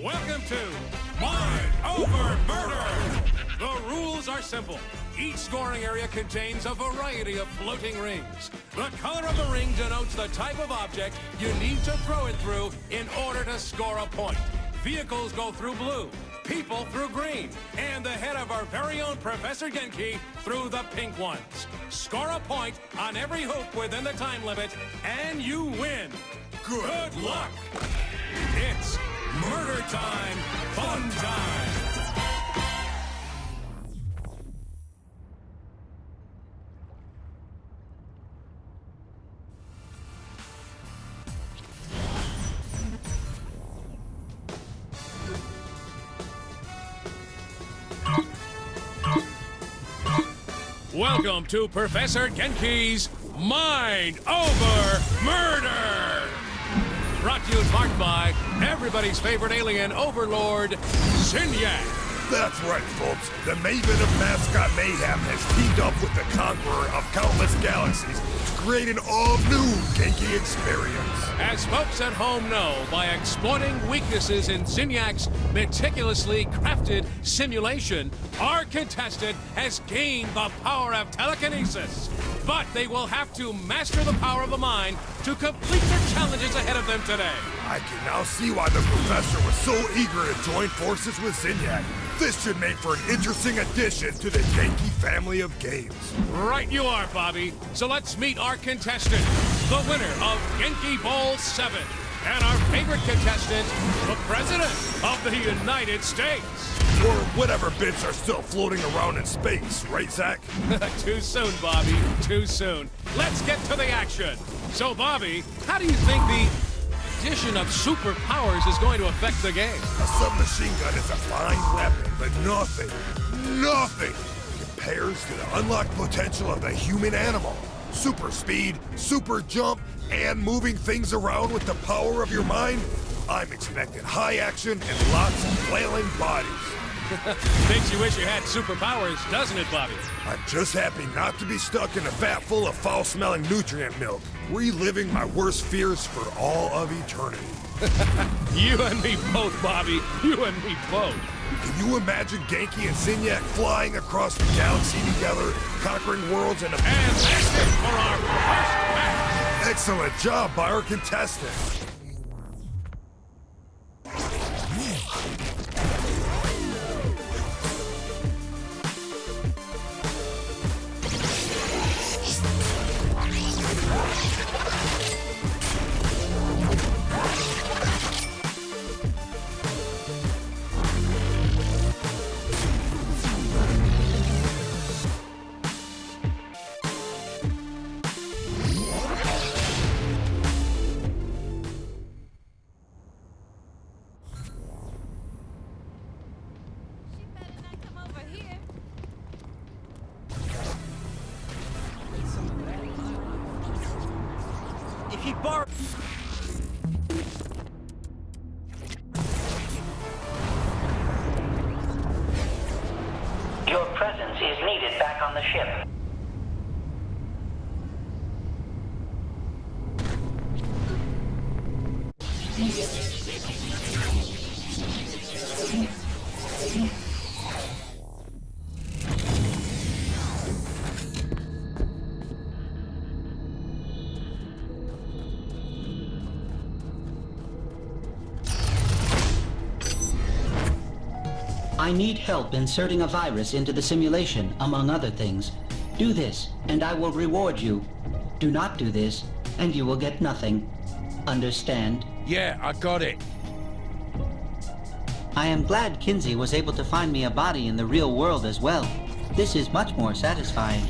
Welcome to Mind Over Murder! The rules are simple. Each scoring area contains a variety of floating rings. The color of the ring denotes the type of object you need to throw it through in order to score a point. Vehicles go through blue, people through green, and the head of our very own Professor Genki through the pink ones. Score a point on every hoop within the time limit, and you win. Good luck! It's murder time, fun time! Welcome to Professor Genki's Mind Over Murder! Brought to you in part by everybody's favorite alien overlord, Zinyak. That's right, folks. The Maven of Mascot Mayhem has teamed up with the Conqueror of Countless Galaxies to create an all-new Genki experience. As folks at home know, by exploiting weaknesses in Zinyak's meticulously crafted simulation, our contestant has gained the power of telekinesis. But they will have to master the power of the mind to complete the challenges ahead of them today. I can now see why the Professor was so eager to join forces with Zinyak. This should make for an interesting addition to the Genki family of games. Right you are, Bobby. So let's meet our contestant, the winner of Genki Bowl 7, and our favorite contestant, the President of the United States. Or whatever bits are still floating around in space, right, Zach? Too soon, Bobby. Too soon. Let's get to the action. So, Bobby, how do you think the addition of superpowers is going to affect the game? A submachine gun is a fine weapon, but nothing compares to the unlocked potential of the human animal. Super speed, super jump, and moving things around with the power of your mind. I'm expecting high action and lots of flailing bodies. Makes you wish you had superpowers, doesn't it, Bobby? I'm just happy not to be stuck in a vat full of foul-smelling nutrient milk, reliving my worst fears for all of eternity. You and me both, Bobby. You and me both. Can you imagine Genki and Zinyak flying across the galaxy together, conquering worlds and... And that's it for our first match! Excellent job by our contestant. Your presence is needed back on the ship. I need help inserting a virus into the simulation, among other things. Do this, and I will reward you. Do not do this, and you will get nothing. Understand? Yeah, I got it. I am glad Kinsey was able to find me a body in the real world as well. This is much more satisfying.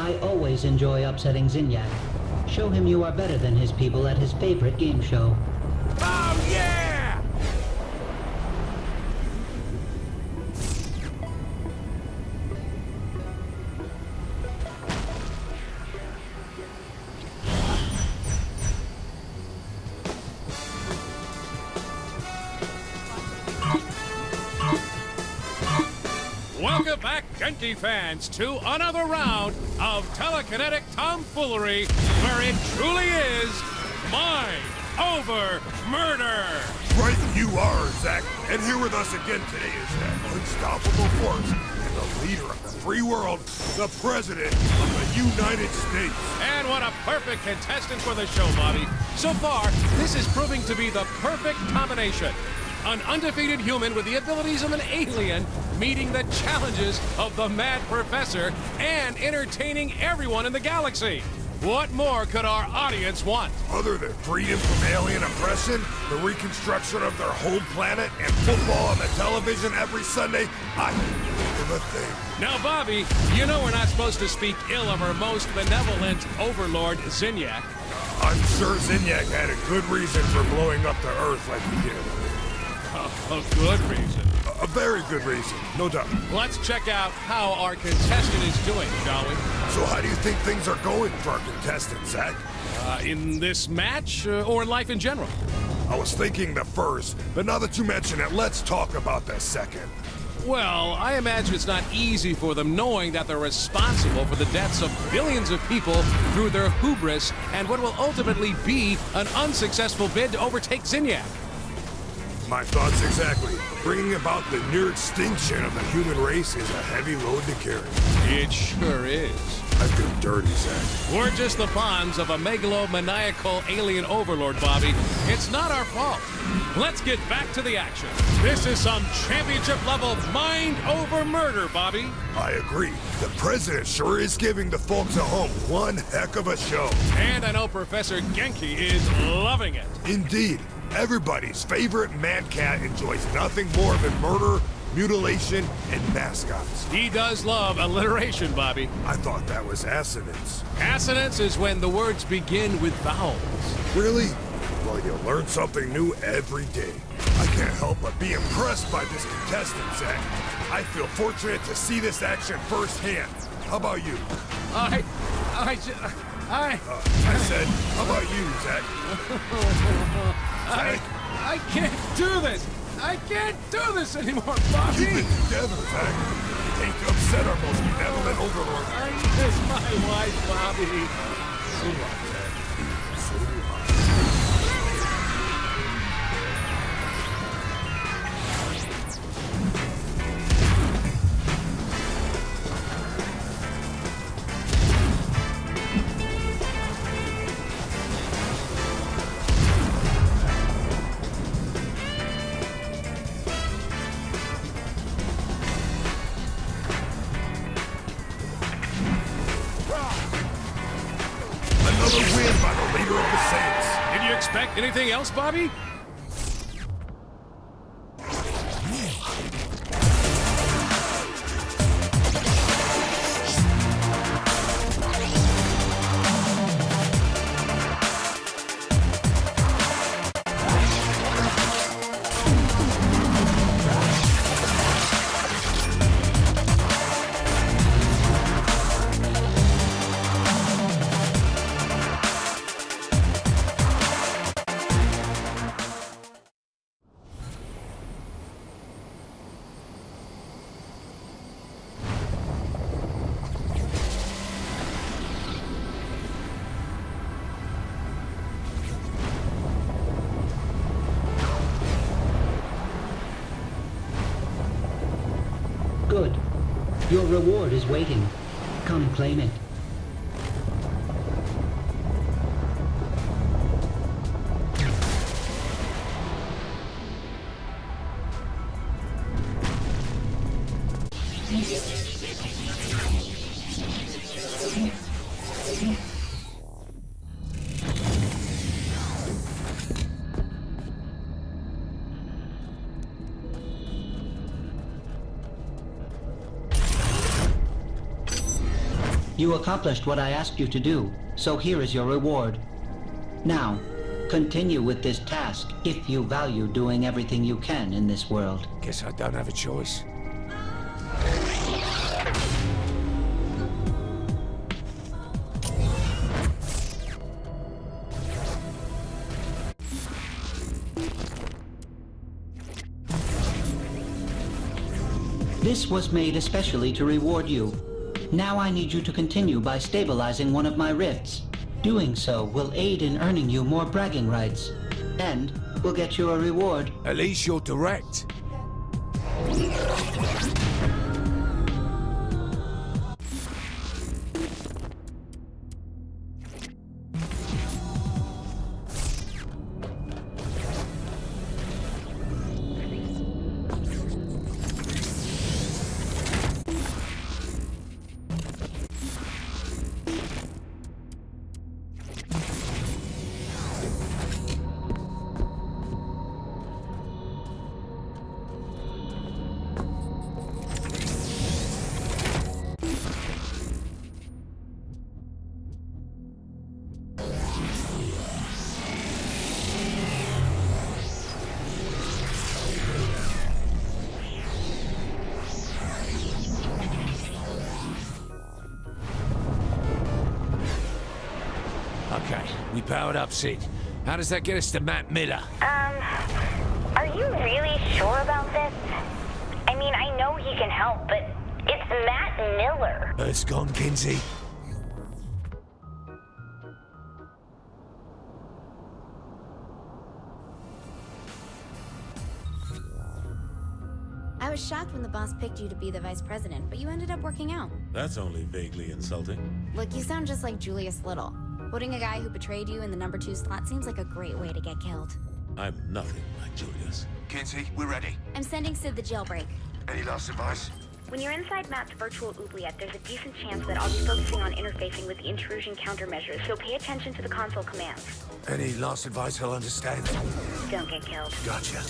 I always enjoy upsetting Zinyak. Show him you are better than his people at his favorite game show. Oh, yeah! Welcome back, Genki fans, to another round of telekinetic tomfoolery where it truly is mind over murder. Right you are, Zach. And here with us again today is that unstoppable force and the leader of the free world, the President of the United States. And what a perfect contestant for the show, Bobby. So far, this is proving to be the perfect combination. An undefeated human with the abilities of an alien meeting the challenges of the Mad Professor and entertaining everyone in the galaxy. What more could our audience want? Other than freedom from alien oppression, the reconstruction of their home planet, and football on the television every Sunday, I can't think of a thing. Now, Bobby, you know we're not supposed to speak ill of our most benevolent overlord, Zinyak. I'm sure Zinyak had a good reason for blowing up the Earth like he did. A good reason. A very good reason, no doubt. Let's check out how our contestant is doing, shall we? So how do you think things are going for our contestant, Zach? In this match, or in life in general? I was thinking the first, but now that you mention it, let's talk about the second. Well, I imagine it's not easy for them knowing that they're responsible for the deaths of billions of people through their hubris and what will ultimately be an unsuccessful bid to overtake Zinyak. My thoughts exactly. Bringing about the near extinction of the human race is a heavy load to carry. It sure is. I feel dirty, Zach. We're just the pawns of a megalomaniacal alien overlord, Bobby. It's not our fault. Let's get back to the action. This is some championship-level mind over murder, Bobby. I agree. The President sure is giving the folks at home one heck of a show. And I know Professor Genki is loving it. Indeed. Everybody's favorite mad cat enjoys nothing more than murder, mutilation, and mascots. He does love alliteration, Bobby. I thought that was assonance. Assonance is when the words begin with vowels. Really? Well, you learn something new every day. I can't help but be impressed by this contestant, Zach. I feel fortunate to see this action firsthand. How about you? I said, how about you, Zach? I can't do this. I can't do this anymore, Bobby. Keep it together, Zach. You hate to upset our most benevolent overlord. I miss my wife, Bobby. So long, Zach. So long. Another win by the leader of the Saints. Did you expect anything else, Bobby? Good. Your reward is waiting. Come claim it. You accomplished what I asked you to do, so here is your reward. Now, continue with this task if you value doing everything you can in this world. Guess I don't have a choice. This was made especially to reward you. Now I need you to continue by stabilizing one of my rifts. Doing so will aid in earning you more bragging rights, and will get you a reward. At least you're direct. Okay, we powered up, Sid. How does that get us to Matt Miller? Are you really sure about this? I mean, I know he can help, but it's Matt Miller. Earth's gone, Kinsey. I was shocked when the boss picked you to be the vice president, but you ended up working out. That's only vaguely insulting. Look, you sound just like Julius Little. Putting a guy who betrayed you in the number 2 slot seems like a great way to get killed. I'm nothing like Julius. Kinsey, we're ready. I'm sending Sid the jailbreak. Any last advice? When you're inside Matt's virtual oubliette, there's a decent chance that I'll be focusing on interfacing with the intrusion countermeasures, so pay attention to the console commands. Any last advice he'll understand? Don't get killed. Gotcha.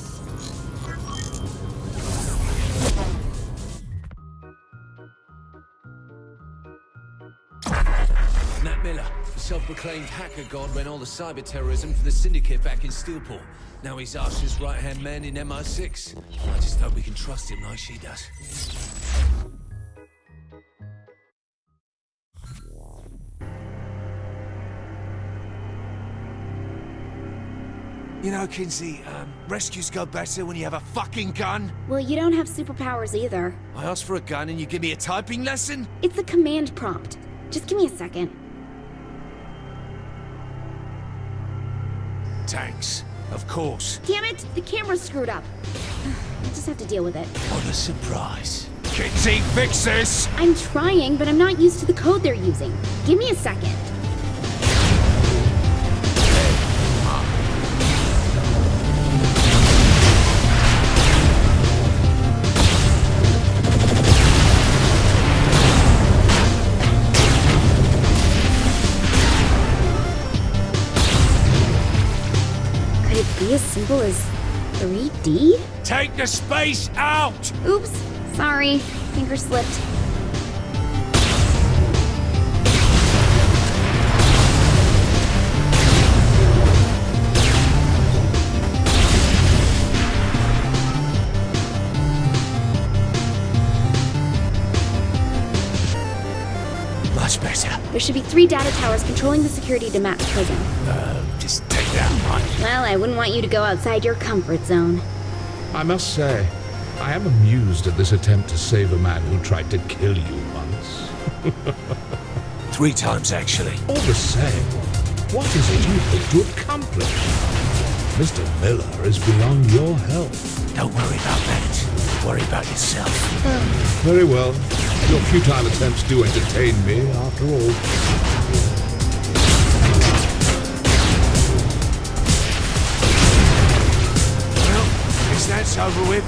Matt Miller, the self-proclaimed hacker god, ran all the cyber terrorism for the Syndicate back in Steelport. Now he's Asha's right-hand man in MI6. I just hope we can trust him like she does. You know, Kinsey, rescues go better when you have a fucking gun. Well, you don't have superpowers either. I asked for a gun and you give me a typing lesson? It's a command prompt. Just give me a second. Tanks, of course. Damn it! The camera's screwed up. I'll just have to deal with it. What a surprise. Kinsey, fix this! I'm trying, but I'm not used to the code they're using. Give me a second. Could it be as simple as 3D? Take the space out! Oops, sorry. Finger slipped. Much better. There should be 3 data towers controlling the security to Matt's prison. Just take that one. Well, I wouldn't want you to go outside your comfort zone. I must say, I am amused at this attempt to save a man who tried to kill you once. 3 times, actually. All the same, what is it you hope to accomplish? Mr. Miller is beyond your help. Don't worry about that. Worry about yourself. Very well. Your futile attempts do entertain me, after all. Well, guess that's over with.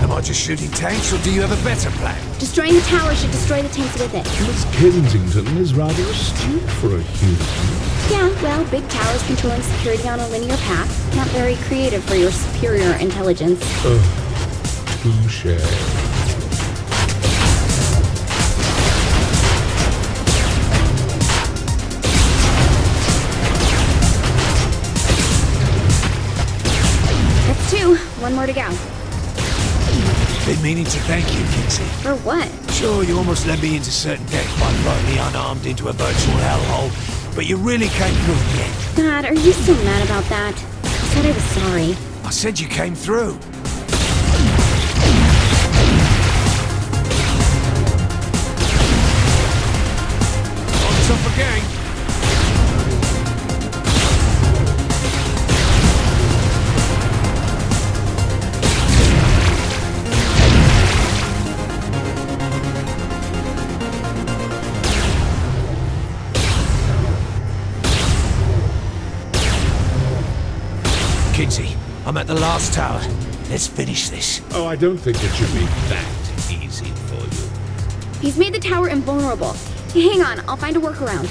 Am I just shooting tanks, or do you have a better plan? Destroying the tower should destroy the tanks with it. Miss Kensington is rather astute for a human. Yeah, well, big towers controlling security on a linear path. Not very creative for your superior intelligence. Touche. That's 2. 1 more to go. Been meaning to thank you, Kinsey. For what? Sure, you almost led me into certain death by throwing me unarmed into a virtual hellhole, but you really came through in the end. God, are you still mad about that? I said I was sorry. I said you came through. On top again. Kinsey, I'm at the last tower. Let's finish this. Oh, I don't think it should be that easy for you. He's made the tower invulnerable. Hang on, I'll find a workaround.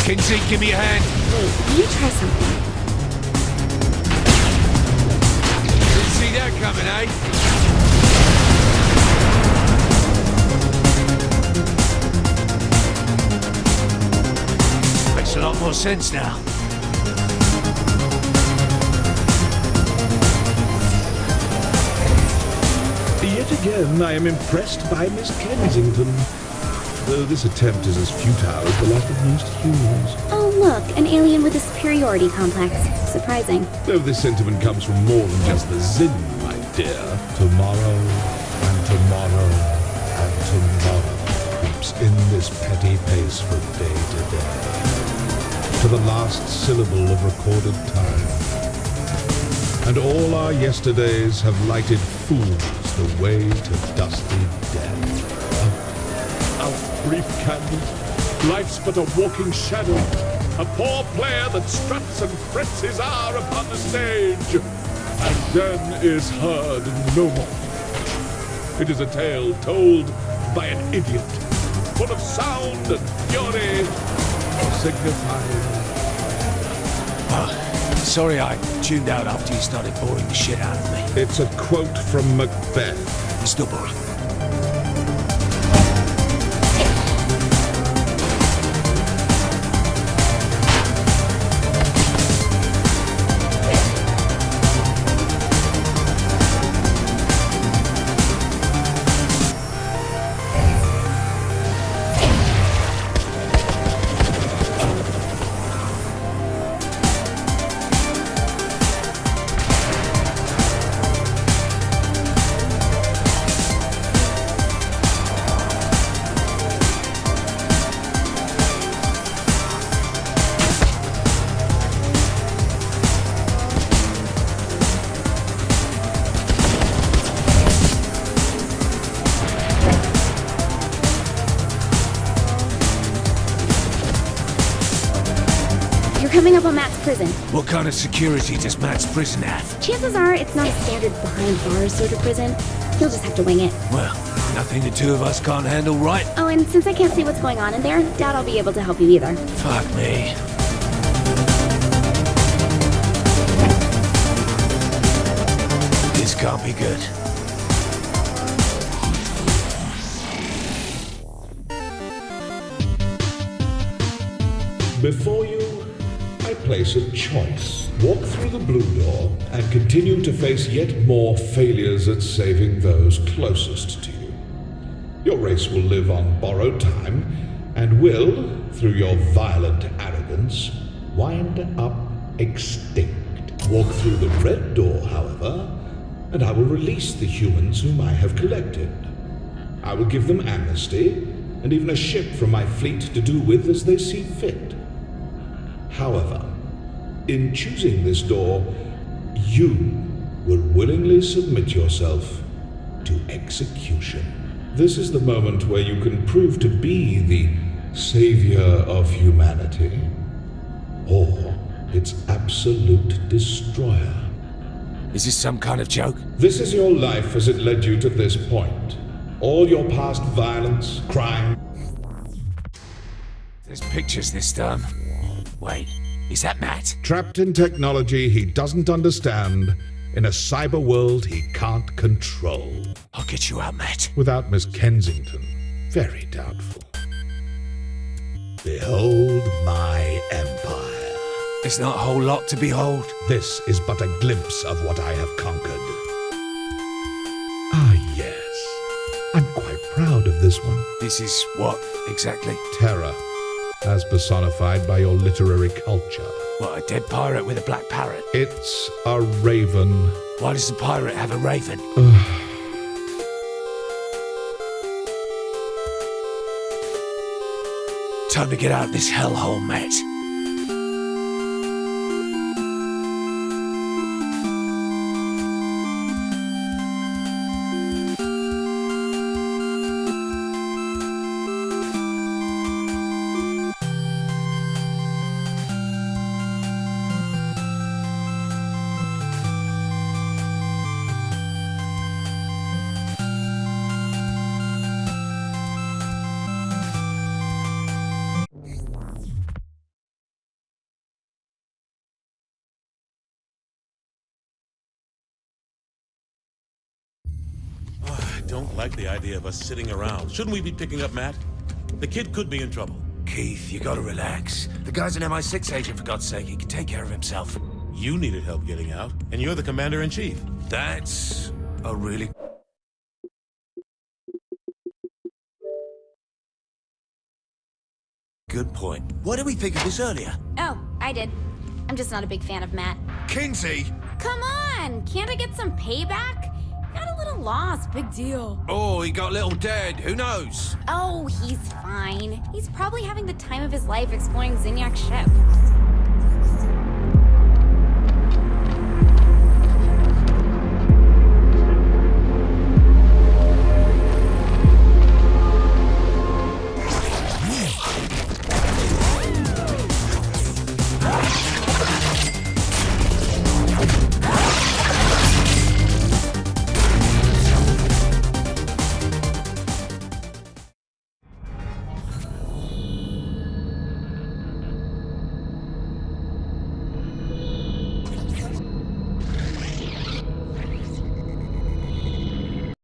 Kinsey, give me a hand. Wait, let me try something. Didn't see that coming, eh? Makes a lot more sense now. Yet again, I am impressed by Miss Kensington. Though this attempt is as futile as the life of most humans. Oh, look, an alien with a superiority complex. Surprising. Though this sentiment comes from more than just the Zin, my dear. Tomorrow, and tomorrow, and tomorrow creeps in this petty pace from day to day, to the last syllable of recorded time. And all our yesterdays have lighted fools the way to dusty death. Brief candle, life's but a walking shadow, a poor player that struts and frets his hour upon the stage, and then is heard no more. It is a tale told by an idiot, full of sound and fury, signifying... Sorry I tuned out after you started boring the shit out of me. It's a quote from Macbeth. Still boring. Coming up on Matt's prison. What kind of security does Matt's prison have? Chances are it's not a standard behind bars sort of prison. You'll just have to wing it. Well, nothing the two of us can't handle, right? Oh, and since I can't see what's going on in there, doubt I'll be able to help you either. Fuck me. This can't be good. Before you, I place a choice. Walk through the blue door and continue to face yet more failures at saving those closest to you. Your race will live on borrowed time and will, through your violent arrogance, wind up extinct. Walk through the red door, however, and I will release the humans whom I have collected. I will give them amnesty, and even a ship from my fleet to do with as they see fit. However, in choosing this door, you will willingly submit yourself to execution. This is the moment where you can prove to be the savior of humanity, or its absolute destroyer. Is this some kind of joke? This is your life as it led you to this point. All your past violence, crime. There's pictures this time. Wait, is that Matt? Trapped in technology he doesn't understand, in a cyber world he can't control. I'll get you out, Matt. Without Miss Kensington, very doubtful. Behold my empire. There's not a whole lot to behold. This is but a glimpse of what I have conquered. Ah, yes. I'm quite proud of this one. This is what, exactly? Terror, as personified by your literary culture. What, a dead pirate with a black parrot? It's a raven. Why does the pirate have a raven? Time to get out of this hellhole, Matt. I don't like the idea of us sitting around. Shouldn't we be picking up Matt? The kid could be in trouble. Keith, you gotta relax. The guy's an MI6 agent, for God's sake. He can take care of himself. You needed help getting out, and you're the commander-in-chief. That's a really... good point. Why didn't we think of this earlier? Oh, I did. I'm just not a big fan of Matt. Kinsey! Come on! Can't I get some payback? Got a little lost, big deal. Oh, he got little dead. Who knows? Oh, he's fine. He's probably having the time of his life exploring Zinyak's ship.